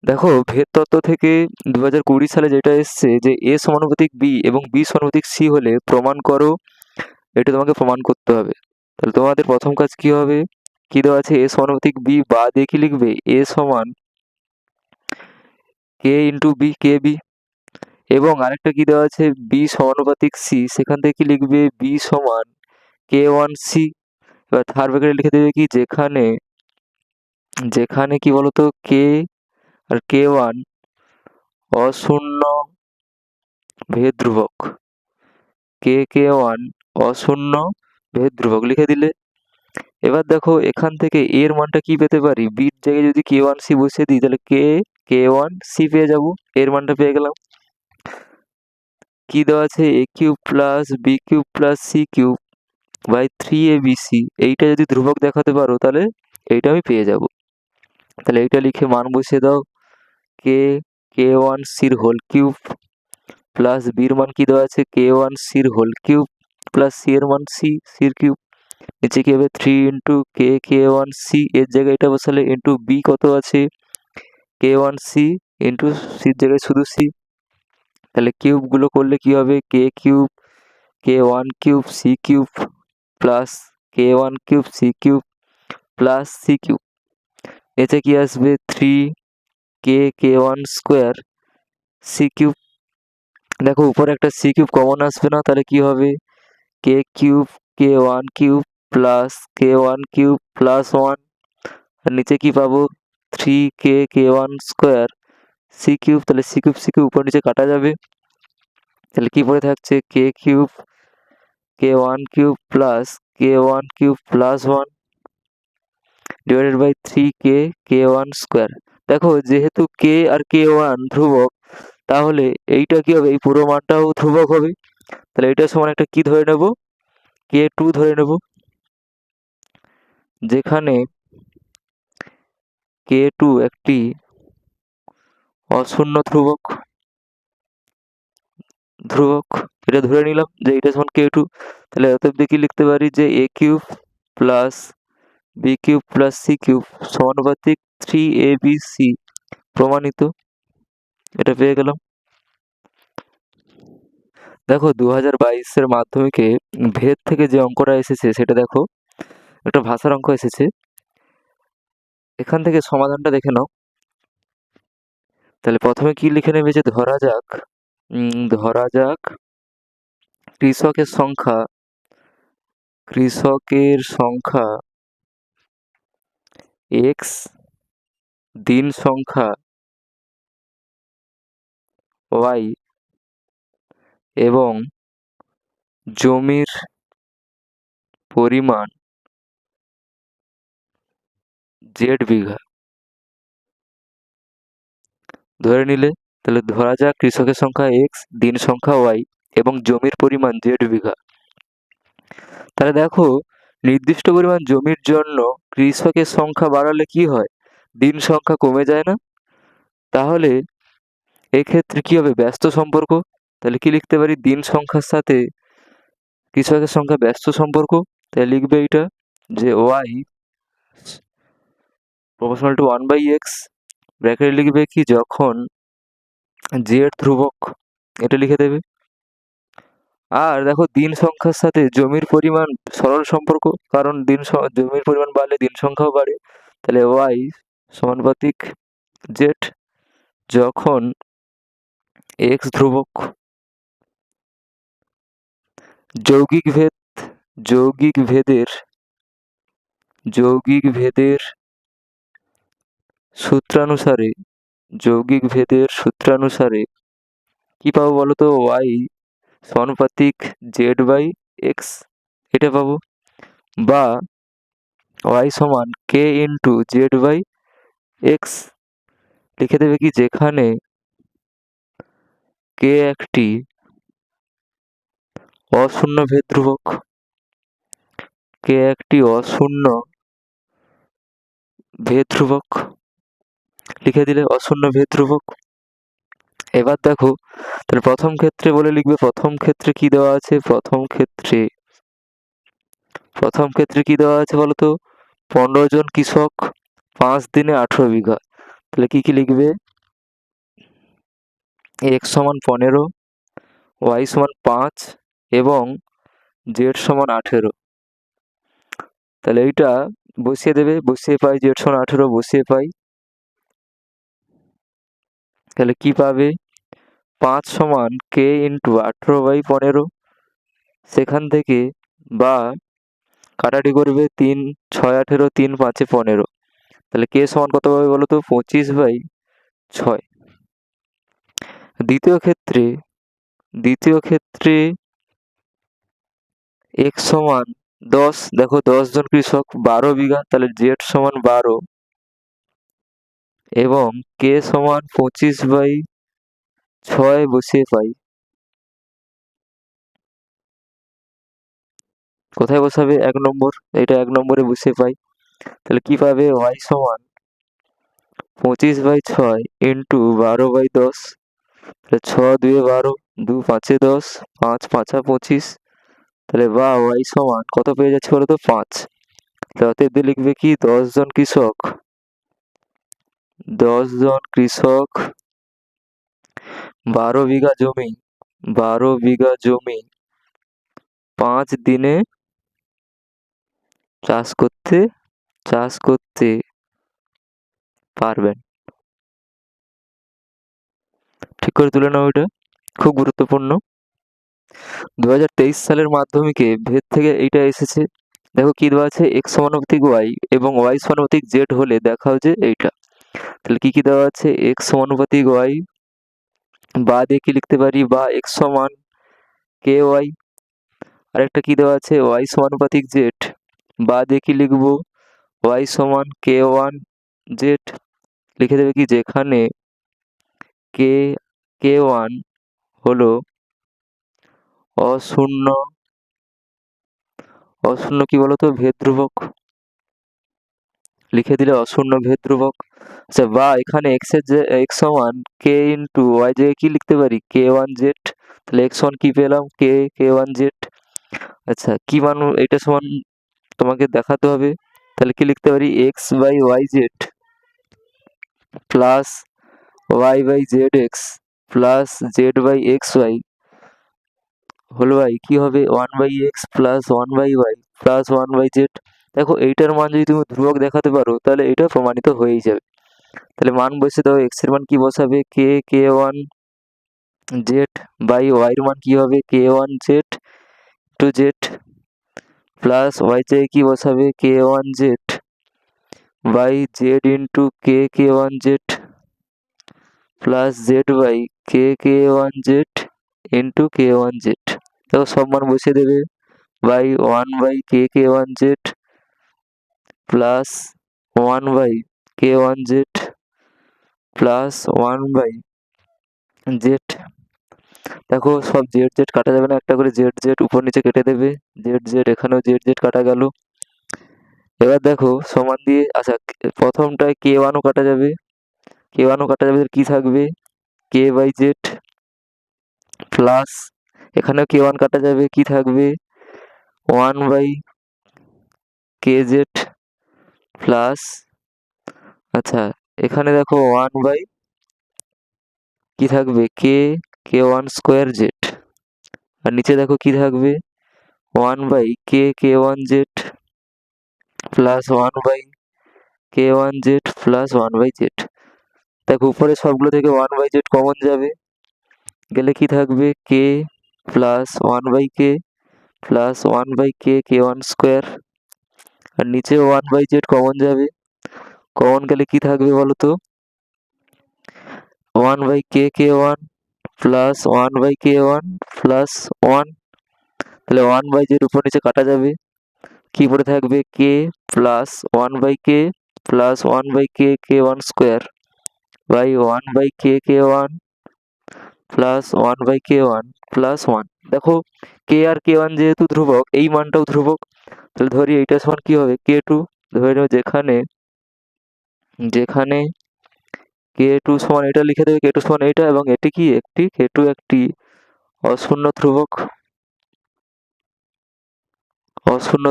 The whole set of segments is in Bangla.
দেখো ভেদ তত্ত্ব থেকে 2020 সালে যেটা এসছে যে এ সমানুপাতিক বি এবং বি সমানুপাতিক সি হলে প্রমাণ করো, এটা তোমাকে প্রমাণ করতে হবে। তাহলে তোমাদের প্রথম কাজ কি হবে, কি দেওয়া আছে এ সমানুপাতিক বি, বা দিয়ে কি লিখবে এ সমান k into B, K B, এবং আরেকটা কি দেওয়া আছে বি সমানুপাতিক সি, সেখান থেকে কি লিখবে বি সমান কে ওয়ান সি। এবার থার্ড ব্র্যাকেটে লিখে দেবে কি যেখানে যেখানে কি বলতো কে আর কে ওয়ান অশূন্য ভেদ ধ্রুবক, কে ওয়ান অশূন্য ভেদ ধ্রুবক লিখে দিলে। এবার দেখো এখান থেকে এর মানটা কি পেতে পারি, বির জায়গায় যদি কে ওয়ান সি বসিয়ে দিই তাহলে কে ওয়ান সি পেয়ে যাবো, এর মানটা পেয়ে গেলাম। কি দেওয়া আছে A cube plus B cube plus C cube by 3abc, এইটা যদি ধ্রুবক দেখাতে পারো তাহলে এইটা আমি পেয়ে যাব। তাহলে এইটা লিখে মান বসিয়ে দাও, কে ওয়ান সির হোল কিউব প্লাস বির মান কি দেওয়া আছে কে ওয়ান সির হোল কিউব প্লাস সি এর মান সির কিউব, নিচে কি হবে 3 ইন্টু কে ওয়ান সি, এর জায়গায় এটা বসালে ইন্টু বি কত আছে কে ওয়ান সি ইন্টু সির জায়গায় শুধু সি। তাহলে কিউবগুলো করলে কি হবে K cube K one cube C cube plus K one cube C cube plus C cube, নিচে কি আসবে 3 K one square C cube. দেখো উপরে একটা সি কিউব কমন আসবে না, তাহলে কি হবে K cube K one cube plus K one cube plus one, আর নিচে কি পাবো 3 K one square C cube. তাহলে সি কিউব উপর নিচে কাটা যাবে, তাহলে কি পড়ে থাকছে K cube K one cube plus K one cube plus one divided by 3 K one square. দেখো যেহেতু কে আর কে ওয়ান ধ্রুবক, তাহলে এইটা কি হবে এই পুরো মানটাও ধ্রুবক হবে। তাহলে এটা সমান একটা কি ধরে নেব কে টু ধরে নেব, যেখানে কে টু একটি অশূন্য ধ্রুবক, এটা ধরে নিলাম যে এটা সমান কে টু। তাহলে অতএব কি লিখতে পারি যে A cube plus B cube plus C cube সমানুপাতিক 3abc প্রমাণিত, এটা পেয়ে গেলাম। দেখো 2022-এর মাধ্যমিকে ভেদ থেকে যে অঙ্কটা এসেছে সেটা দেখো একটা ভাষার অঙ্ক এসেছে, এখান থেকে সমাধানটা দেখে নাও। তাহলে প্রথমে কি লিখে নেবে যে ধরা যাক কৃষকের সংখ্যা এক্স, দিন সংখ্যা ওয়াই এবং জমির পরিমাণ জেড বিঘা ধরে নিলে। তাহলে ধরা যাক কৃষকের সংখ্যা এক্স, দিন সংখ্যা ওয়াই এবং জমির পরিমাণ জেড বিঘা। তাহলে দেখো নির্দিষ্ট পরিমাণ জমির জন্য কৃষকের সংখ্যা বাড়ালে কি হয়, দিন সংখ্যা কমে যায় না? তাহলে এক্ষেত্রে কি হবে ব্যস্ত সম্পর্ক, তাহলে কি লিখতে পারি দিন সংখ্যার সাথে কৃষকের সংখ্যা ব্যস্ত সম্পর্ক। তাহলে লিখবে এটা যে ওয়াই প্রপোর্শনাল টু 1/x, ব্র্যাকেটে লিখবে কি যখন জেড ধ্রুবক, এটা লিখে দেবে। আর দেখো দিন সংখ্যার সাথে জমির পরিমাণ সরল সম্পর্ক, কারণ জমির পরিমাণ বাড়লে দিন সংখ্যাও বাড়ে। তাহলে ওয়াই সমানুপাতিক জেড যখন এক্স ধ্রুবক। যৌগিক ভেদ যৌগিক ভেদের যৌগিক ভেদের সূত্রানুসারে কি পাবো বলতো ওয়াই সমানুপাতিক জেড বাই এক্স, এটা পাবো, বা ওয়াই সমান k into Z by x লিখে দেবে কি যেখানে কে একটি অশূন্য ভেদ ধ্রুবক, লিখে দিলে অশূন্য ভেদ ধ্রুবক। এবার দেখো তাহলে প্রথম ক্ষেত্রে বলে লিখবে প্রথম ক্ষেত্রে কি দেওয়া আছে, প্রথম ক্ষেত্রে কি দেওয়া আছে বলতো 15 জন কৃষক 5 দিনে 18 বিঘা। তাহলে কি লিখবে এক্স সমান 15, ওয়াই সমান 5 এবং জেড সমান 18। তাহলে এইটা বসিয়ে দেবে, বসিয়ে পাই জেড সমান 18 বসিয়ে পাই। তাহলে কি পাবে? 5 সমান কে ইন্টু 18/15। সেখান থেকে বা কাটাটি করবে 3 6 18 3 5 15। তাহলে কে সমান কত পাবে বলো তো? 25/6। দ্বিতীয় ক্ষেত্রে এক্স সমান 10। দেখো 10 জন কৃষক 12 বিঘা, তাহলে জেড সমান 12 এবং কে সমান 25/6 বসিয়ে পাই। কোথায় বসাবে? 1 নম্বর। এটা 1 নম্বরে বসিয়ে পাই। তাহলে কি পাবে? ওয়াই সমান 25/6 ইন্টু 12/10। তাহলে 6 2 12, 2 5 10, 5 5 25। তাহলে বা ওয়াই সমান কত পেয়ে যাচ্ছে বলো তো? 5। তাহলে অতএব দিয়ে লিখবে কি? 10 জন কৃষক 12 বিঘা জমি 5 দিনে চাষ করতে পারবেন। ঠিক করে তুলে নাও এটা, খুব গুরুত্বপূর্ণ। 2023 সালের মাধ্যমিকে ভেদ থেকে এইটা এসেছে। দেখো কি দেওয়া আছে? এক্স সমানুপাতিক ওয়াই এবং ওয়াই সমানুপাতিক জেড হলে দেখাও যে এইটা। তাহলে কি দেওয়া আছে? এক্স সমানুপাতিক ওয়াই, বা দিয়ে কি লিখতে পারি? বা এক্স সমান কে ওয়াই। আরেকটা কি দেওয়া আছে? ওয়াই সমানুপাতিক জেড, বা দিয়ে কি লিখবো? ওয়াই সমান কে ওয়ান জেড। লিখে দেবে কি? যেখানে কে ওয়ান হলো অশূন্য কি বলতো? ভেদ ধ্রুবক। লিখে দিলে অশূন্য ভেদ ধ্রুবক। আচ্ছা, বা এখানে এক্স এর যে এক্স সমান কে ইন্টু ওয়াই জায়গায় কি লিখতে পারি? কে ওয়ান জেড। তাহলে এক্স সমান কি পেলাম? কে ওয়ান জেড। আচ্ছা, কি মান এটা সমান তোমাকে দেখাতে হবে। তাহলে কি লিখতে পারি? X by y z plus y by z x plus Z by x y হল বাই কি হবে? 1/x plus 1/y plus 1/z। দেখো এইটার মান যদি তুমি ধ্রুবক দেখাতে পারো তাহলে এটা প্রমাণিত হয়েই যাবে। তাহলে মান বসে দাও। এক্স এর মান কি বসাবে? K one Z by Y এর মান কি হবে? K one Z two Z plus Y জায়গায় কি বসাবে? K one Z by Z into K one Z plus Z by K one Z into K one Z. দেখো সব মান বসিয়ে দেবে। বাই 1/কে ওয়ান জেড প্লাস 1/কে ওয়ান জেড প্লাস 1/জেড। দেখো সব জেড কাটা যাবে না, একটা করে জেড উপর নিচে কেটে দেবে। জেড এখানেও জেড কাটা গেল। এবার দেখো সমান দিয়ে, আচ্ছা প্রথমটায় কে ওয়ানও কাটা যাবে, কি থাকবে? কে বাই জেড প্লাস এখানেও কে ওয়ান কাটা যাবে, কি থাকবে? 1/কে জেড প্লাস, আচ্ছা এখানে দেখো 1 বাই কি থাকবে? K one square Z. আর নিচে দেখো কি থাকবে? 1/কে ওয়ান জেড প্লাস 1/কে ওয়ান জেড প্লাস 1/জেড। দেখো উপরে সবগুলো থেকে 1/জেড কমন যাবে, গেলে কি থাকবে? কে প্লাস 1/কে প্লাস 1/কে ওয়ান স্কোয়ার। আর নিচে 1/জেড কমন যাবে, কমন গেলে কি থাকবে বলো তো? 1/কে ওয়ান প্লাস 1/কে ওয়ান প্লাস 1। তাহলে 1/জেড উপর নিচে কাটা যাবে, কি পড়ে থাকবে? কে প্লাস 1/কে প্লাস 1/কে ওয়ান স্কোয়ার বাই 1/কে ওয়ান প্লাস 1/কে ওয়ান প্লাস 1। দেখো কে আর কে ওয়ান যেহেতু ধ্রুবক, এই মানটাও ধ্রুবক। তাহলে ধরি এইটা সমান কি হবে? কে টু। ধরে নাও যেখানে কে টু সমান এটা লিখে দেবে, কে টু সমান এইটা, এবং এটি কি? কে টু একটি অশূন্য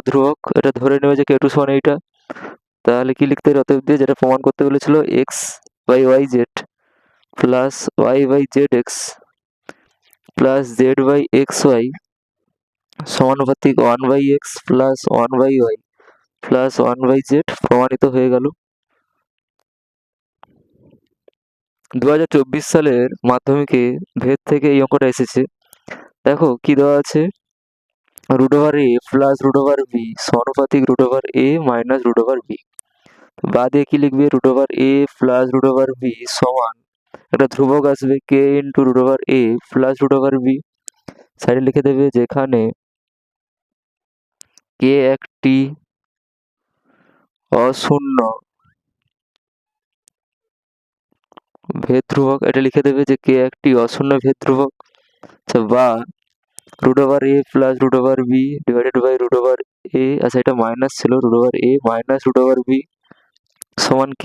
ধ্রুবক। এটা ধরে নেবে যে কে টু সমান এইটা। তাহলে কি লিখতে পারি? অতএব দিয়ে যেটা প্রমাণ করতে বলেছিল, x by y z plus y by z x plus Z by x y সমানুপাতিক 1/x plus 1/y plus 1/z প্রমাণিত হয়ে গেল। 2024 সালের মাধ্যমিকে ভেদ থেকে এই অঙ্কটা এসেছে। দেখো কি দেওয়া আছে, √a প্লাস √b সমানুপাতিক √a মাইনাস √b। বা দিয়ে কি লিখবে, √a প্লাস √b সমান একটা ধ্রুবক আসবে k into √a plus √b, সাইডে লিখে দেবে যেখানে k একটি অশূন্য ভেদ ধ্রুবক। এটা লিখে দেবে যে k একটি অশূন্য ভেদ ধ্রুবক। আচ্ছা, বা √a plus √b divided by √a, আচ্ছা এটা মাইনাস ছিল, √a মাইনাস √b সমান k।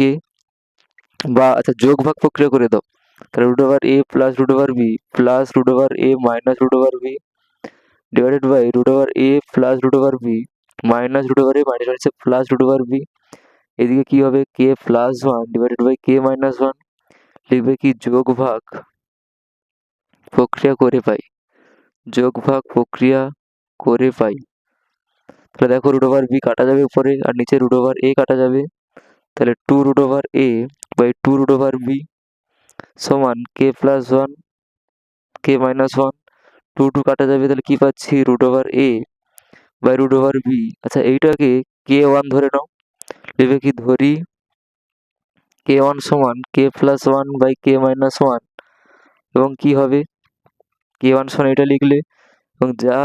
বা আচ্ছা যোগ ভাগ প্রক্রিয়া করে দাও, তাহলে √a plus √b plus √a minus √b divided by √a plus √b minus √a minus হচ্ছে প্লাস √b। এদিকে কি হবে, k plus 1 divided by k minus 1, লিখবে কি যোগ ভাগ প্রক্রিয়া করে পাই, যোগ ভাগ প্রক্রিয়া করে পাই। তাহলে দেখো √b কাটা যাবে উপরে আর নিচে √a কাটা যাবে, তাহলে 2√a বাই 2√b সমান k প্লাস 1 k মাইনাস 1, 2 কাটা যাবে, তাহলে কি পাচ্ছি √a বাই √b। আচ্ছা এইটাকে k1 ধরে নাও, লিখবে কি ধরি k1 সমান k plus 1 by k minus 1, এবং কি হবে k1 সমান এটা লিখলে, এবং যা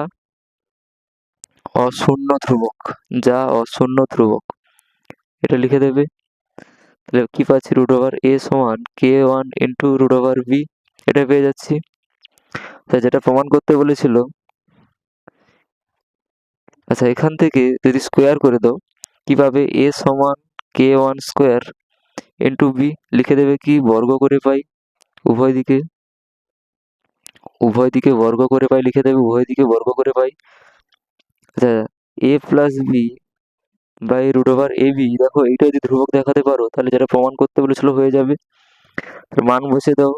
অশূন্য ধ্রুবক, যা অশূন্য ধ্রুবক এটা লিখে দেবে। তাহলে কি পাচ্ছি √a সমান k1 ইন্টু √b, এটা পেয়ে যাচ্ছি। তাই যেটা প্রমাণ করতে বলেছিল, আচ্ছা এখান থেকে যদি স্কোয়ার করে দাও কি পাবে, a সমান k1 স্কোয়ার ইন্টু b, লিখে দেবে কি বর্গ করে পাই, উভয় দিকে বর্গ করে পাই, লিখে দেবে উভয় দিকে বর্গ করে পাই। আচ্ছা a plus b by √ab, দেখো এইটা যদি ধ্রুবক দেখাতে পারো তাহলে যেটা প্রমাণ করতে বলেছিল হয়ে যাবে। মান বসে দাও,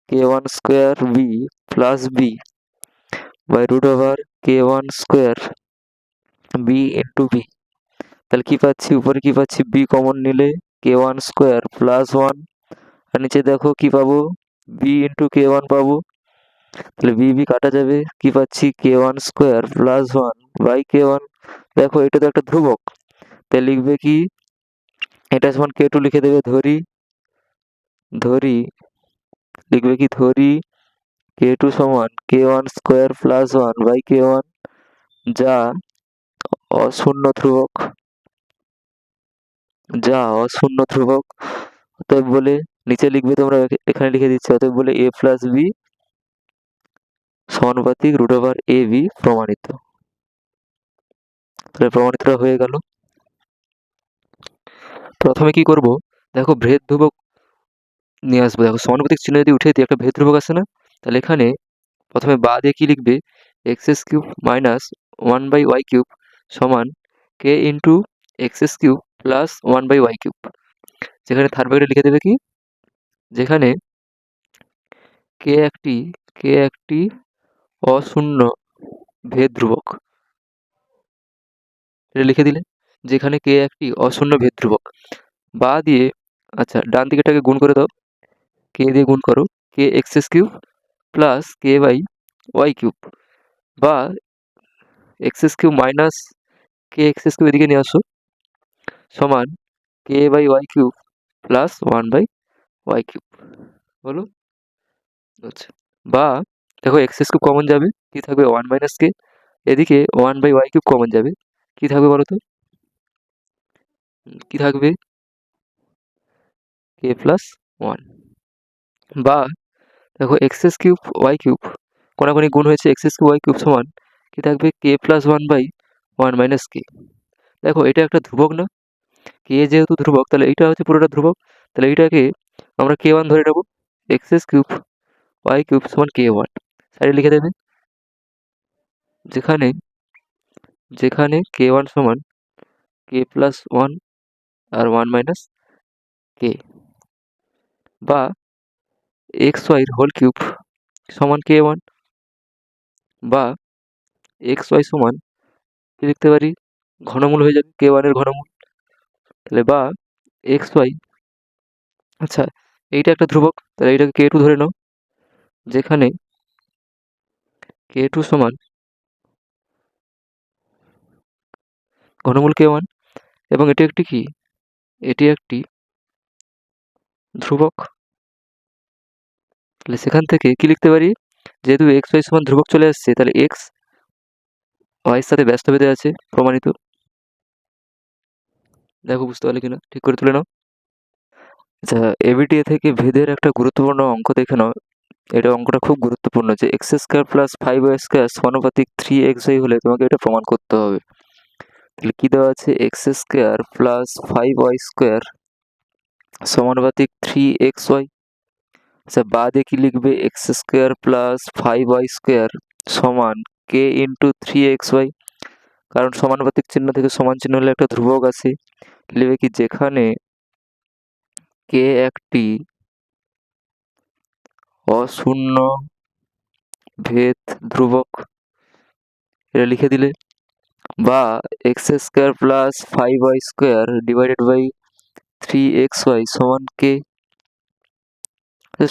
k1 square b plus b by √k1 square b into b, তাহলে কি পাচ্ছি উপরে কি পাচ্ছি b কমন নিলে k1 স্কোয়ার প্লাস 1, আর নিচে দেখো কি পাবো b ইন্টু k1 পাবো, তাহলে b কাটা যাবে, কি পাচ্ছি k1 square plus 1 by k1। দেখো এটা তো একটা ধ্রুবক, তাই লিখবে কি এটা সমান k2 লিখে দেবে, ধরি লিখবে কি ধরি k2 সমান k1 square plus 1 by k1, যা অশূন্য ধ্রুবক, অতএব বলে নিচে লিখবে তোমরা, এখানে লিখে দিচ্ছি, অতএব বলে a প্লাস b সমানুপাতিক √ab প্রমাণিত। তাহলে প্রমাণিতটা হয়ে গেল। প্রথমে কি করব, দেখো ভেদ ধ্রুবক নিয়ে আসবো। দেখো সমানুপাতিক চিহ্ন যদি উঠে দিই একটা ভেদ ধ্রুবক আসে না, তাহলে এখানে প্রথমে বা দিয়ে কি লিখবে, x³ মাইনাস 1/y³ সমান k into x³ plus 1/y³, যেখানে থার্ড ব্র্যাকেটে লিখে দেবে কি, যেখানে k একটি অশূন্য ভেদ ধ্রুবক, এটা লিখে দিলে, যেখানে k একটি অশূন্য ভেদ ধ্রুবক। বা দিয়ে আচ্ছা ডান দিকেটাকে গুণ করে দাও, k দিয়ে গুণ করো, k x³ plus k by y³ বা x³ মাইনাস k x³ এদিকে নিয়ে আসো সমান k by y³ plus 1/y³, বলো। আচ্ছা, বা দেখো x³ কমন যাবে, কি থাকবে 1 মাইনাস k, এদিকে 1/y³ কমন যাবে, কি থাকবে বলো তো, কি থাকবে k প্লাস 1। বা দেখো x³ y³ কোনাকুনি গুণ হয়েছে, x³ y³ সমান কি থাকবে k প্লাস 1/1 মাইনাস k। দেখো এটা একটা ধ্রুবক না, k যেহেতু ধ্রুবক তাহলে এইটা হচ্ছে পুরোটা ধ্রুবক, তাহলে এইটাকে আমরা k1 ধরে নেবো, x³ y³ সমান k1, সাইডে লিখে দেবে, যেখানে k1 সমান k প্লাস 1 আর 1 মাইনাস k। বা এক্স ওয়াইয়ের হোল কিউব সমান কে ওয়ান, বা এক্স ওয়াই সমান কি লিখতে পারি, ঘনমূল হয়ে যাবে কে ওয়ানের ঘনমূল। তাহলে বা এক্স ওয়াই, আচ্ছা এইটা একটা ধ্রুবক, তাহলে এইটাকে কে টু ধরে নাও, যেখানে কে টু সমান ঘনমূল কে ওয়ান, এবং এটি একটি কি, এটি একটি ধ্রুবক। তাহলে সেখান থেকে কি লিখতে পারি, যেহেতু এক্স ওয়াই সমান ধ্রুবক চলে আসছে, তাহলে এক্স ওয়াইয়ের সাথে ব্যস্ত বেঁধে আছে, প্রমাণিত। দেখো বুঝতে পারলে কিনা, ঠিক করে তুলে নাও। আচ্ছা, এবিটিএ থেকে ভেদের একটা গুরুত্বপূর্ণ অঙ্ক দেখে নাও। এটা অঙ্কটা খুব গুরুত্বপূর্ণ, যে x square plus five y square সমানুপাতিক থ্রি এক্স ওয়াই হলে তোমাকে এটা প্রমাণ করতে হবে। তাহলে কি দেওয়া আছে, x square plus five y square সমানুপাতিক থ্রি এক্স ওয়াই। আচ্ছা, বাদে কি লিখবে, x square plus five y square সমান k into three x y, কারণ সমানুপাতিক চিহ্ন থেকে সমান চিহ্ন হলে একটা ধ্রুবক আছে, লিখবে কি, যেখানে কে একটি অশূন্য ভেদ ধ্রুবক, এটা লিখে দিলে, বা x square plus five y square divided by three x y সমান কে,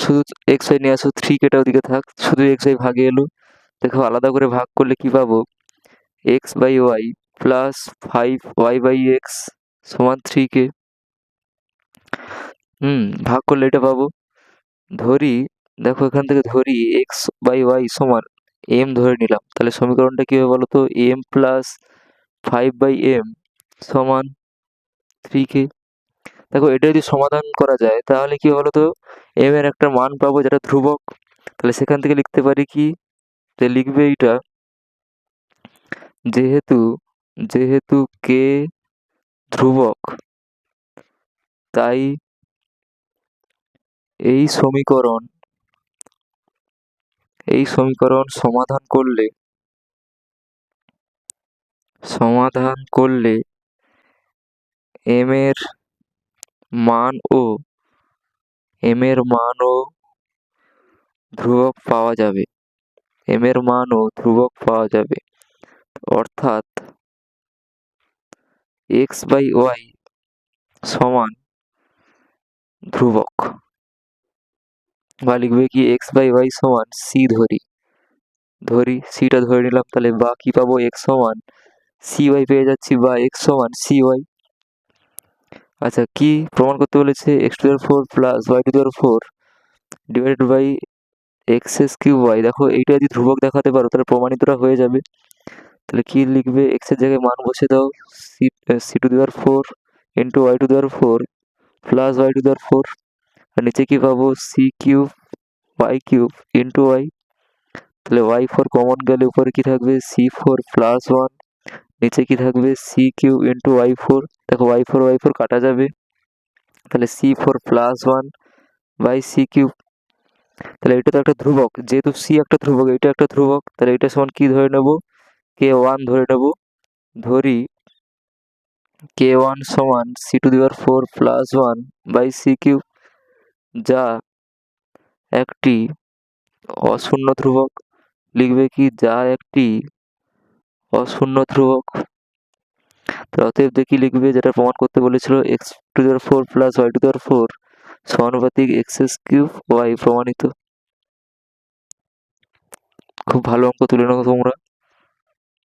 শুধু এক্স ওয়াই নিয়ে আসো, থ্রি কেটা ওদিকে থাক, শুধু এক্স ওয়াই ভাগে এলো। দেখো আলাদা করে ভাগ করলে কি পাবো, x by y plus five y by x সমান থ্রি কে। ভাগ করলে এটা পাবো। ধরি, দেখো এখান থেকে ধরি এক্স বাই ওয়াই সমান এম ধরে নিলাম, তাহলে সমীকরণটা কি হবে বলো তো, m plus five by m সমান থ্রি কে। দেখো এটা যদি সমাধান করা যায় তাহলে কি বলো তো, এম এর একটা মান পাবো যেটা ধ্রুবক। তাহলে সেখান থেকে লিখতে পারি কি, যে লিখবে এইটা, যেহেতু যেহেতু কে ধ্রুবক, তাই এই সমীকরণ সমাধান করলে এম এর মান ও ধ্রুবক পাওয়া যাবে, এম এর মান ও ধ্রুবক পাওয়া যাবে, অর্থাৎ এক্স বাই ওয়াই সমান ধ্রুবক। বা লিখবে কি, এক্স বাই ওয়াই সমান সি সিটা ধরে নিলাম, তাহলে বা কি পাবো, এক্স সমান সি ওয়াই পেয়ে যাচ্ছি, বা এক্স সমান সি ওয়াই। আচ্ছা, কি প্রমাণ করতে বলেছে, x to the power four plus y to the power four divided by x s q y. দেখো এইটা যদি ধ্রুবক দেখাতে পারো তাহলে প্রমাণিতটা হয়ে যাবে। তাহলে কি লিখবে, এক্স এর জায়গায় মান বসে দাও, c to the power four into y to the power four plus y to the power four, আর নিচে কি পাবো, c cube y cube into y. তাহলে ওয়াই ফোর কমন গেলে উপরে কি থাকবে, সি ফোর প্লাস ওয়ান, নিচে কি থাকবে, c q into y four. দেখো ওয়াই ফোর কাটা যাবে, তাহলে c four plus one by c cube. তাহলে এটা তো একটা ধ্রুবক, যেহেতু সি একটা ধ্রুবক, এটা একটা ধ্রুবক, তাহলে এটা সমান কি ধরে নেব, কে ওয়ান ধরে নেব। ধরি কে ওয়ান সমান c to the power four plus one by c cube, যা একটি অশূন্য ধ্রুবক। লিখবে কি, যা একটি অশূন্য ধ্রুবক। তাহলে অতএব দেখি লিখবে, যেটা প্রমাণ করতে বলেছিল, x to the power four plus y to the power four সমানুপাতিক এক্স এস কিউব ওয়াই, প্রমাণিত। খুব ভালো অঙ্ক তুলে নাও তোমরা।